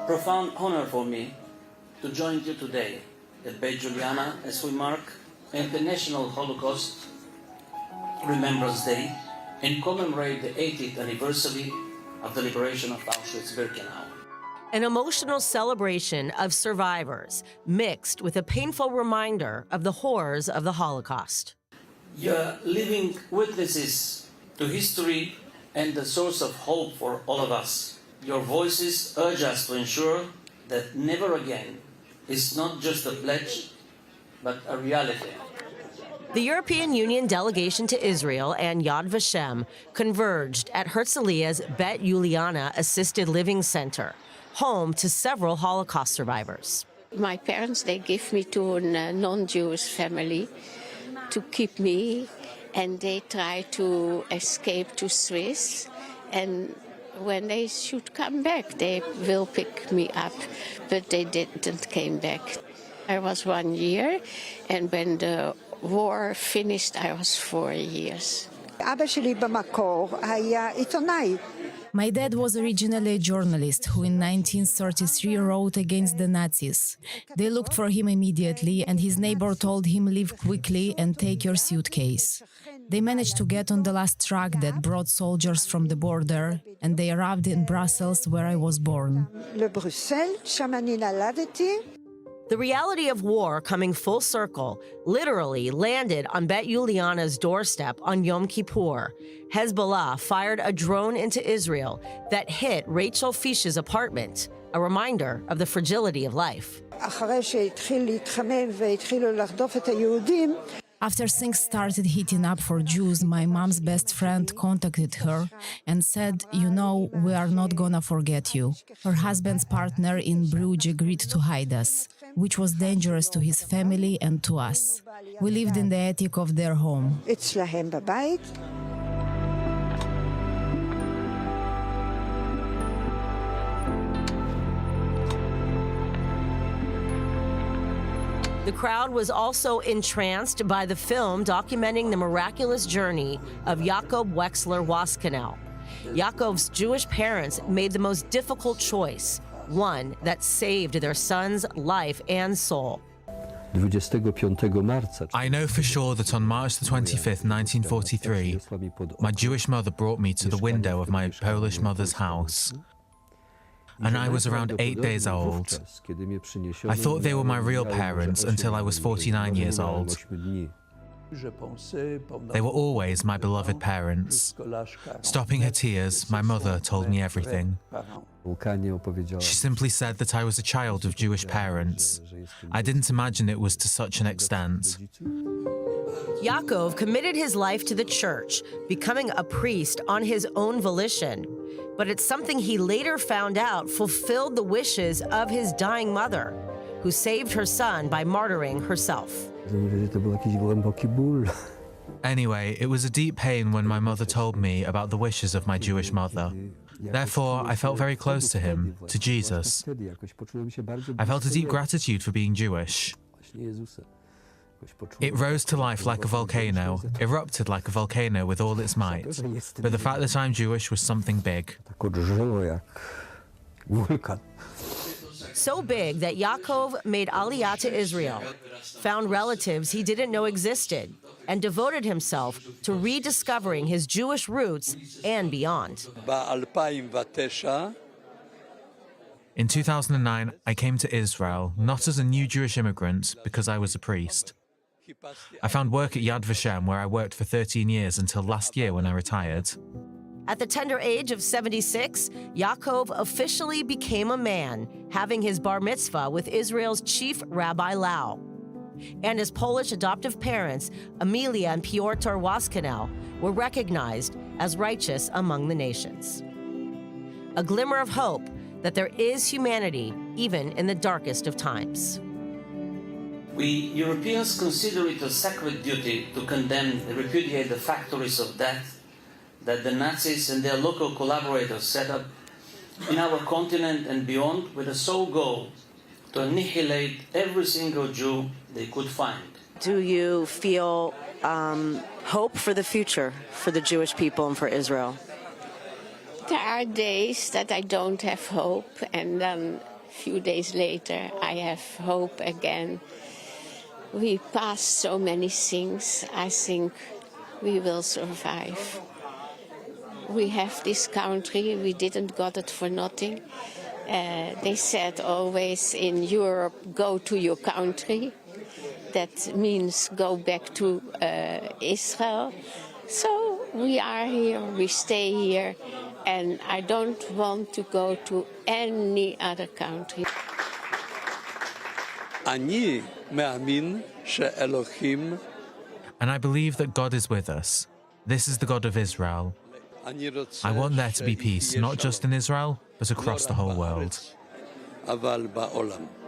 profound honor for me to join you today at Beit Juliana as we mark International Holocaust Remembrance Day and commemorate the 80th anniversary of the liberation of Auschwitz-Birkenau. An emotional celebration of survivors mixed with a painful reminder of the horrors of the Holocaust. You're living witnesses to history and the source of hope for all of us. Your voices urge us to ensure that never again is not just a pledge, but a reality. The European Union delegation to Israel and Yad Vashem converged at Herzliya's Beit Juliana Assisted Living Center, home to several Holocaust survivors. My parents, they gave me to a non-Jewish family to keep me, and they try to escape to Swiss, and when they should come back, they will pick me up, but they didn't came back. I was 1 year, and when the war finished, I was 4 years. אבא שלי במקור היה עיתונאי. My dad was originally a journalist who in 1933 wrote against the Nazis. They looked for him immediately, and his neighbor told him, "Leave quickly and take your suitcase." They managed to get on the last truck that brought soldiers from the border, and they arrived in Brussels, where I was born. לבריסל, שם אני נולדתי. The reality of war coming full circle literally landed on Beit Juliana's doorstep on Yom Kippur. Hezbollah fired a drone into Israel that hit Rachel Fish's apartment, a reminder of the fragility of life. אחרי שהתחיל להתחמם והתחילו לחטוף את היהודים, After things started heating up for Jews, my mom's best friend contacted her and said, "You know, we are not gonna forget you." Her husband's partner in Bruges agreed to hide us, which was dangerous to his family and to us. We lived in the attic of their home. אצלהם בבית. The crowd was also entranced by the film documenting the miraculous journey of Yaakov Wexler Waskenel. Yaakov's Jewish parents made the most difficult choice, one that saved their son's life and soul. I know for sure that on March the 25th, 1943, my Jewish mother brought me to the window of my Polish mother's house. And I was around 8 days old. I thought they were my real parents until I was 49 years old. They were always my beloved parents. Stopping her tears, my mother told me everything. She simply said that I was a child of Jewish parents. I didn't imagine it was to such an extent. Yaakov committed his life to the church, becoming a priest on his own volition. But it's something he later found out fulfilled the wishes of his dying mother, who saved her son by martyring herself. Anyway, it was a deep pain when my mother told me about the wishes of my Jewish mother. Therefore, I felt very close to him, to Jesus. I felt a deep gratitude for being Jewish. It rose to life like a volcano, erupted like a volcano with all its might. But the fact that I'm Jewish was something big. So big that Yaakov made Aliyah to Israel, found relatives he didn't know existed, and devoted himself to rediscovering his Jewish roots and beyond. In 2009, I came to Israel, not as a new Jewish immigrant, because I was a priest. I found work at Yad Vashem, where I worked for 13 years until last year when I retired. At the tender age of 76, Yaakov officially became a man, having his bar mitzvah with Israel's chief Rabbi Lau. And his Polish adoptive parents, Amelia and Piotr Waskenel, were recognized as righteous among the nations. A glimmer of hope that there is humanity even in the darkest of times. We Europeans consider it a sacred duty to condemn and repudiate the factories of death that the Nazis and their local collaborators set up in our continent and beyond, with the sole goal to annihilate every single Jew they could find. Do you feel hope for the future for the Jewish people and for Israel? There are days that I don't have hope, and then few days later, I have hope again. We passed so many things. I think we will survive. We have this country. We didn't got it for nothing. They said always in Europe, go to your country. That means go back to Israel. So we are here, we stay here, and I don't want to go to any other country. אני מאמין שאלוהים And I believe that God is with us. This is the God of Israel. I want there to be peace, not just in Israel, but across the whole world. אבל בעולם.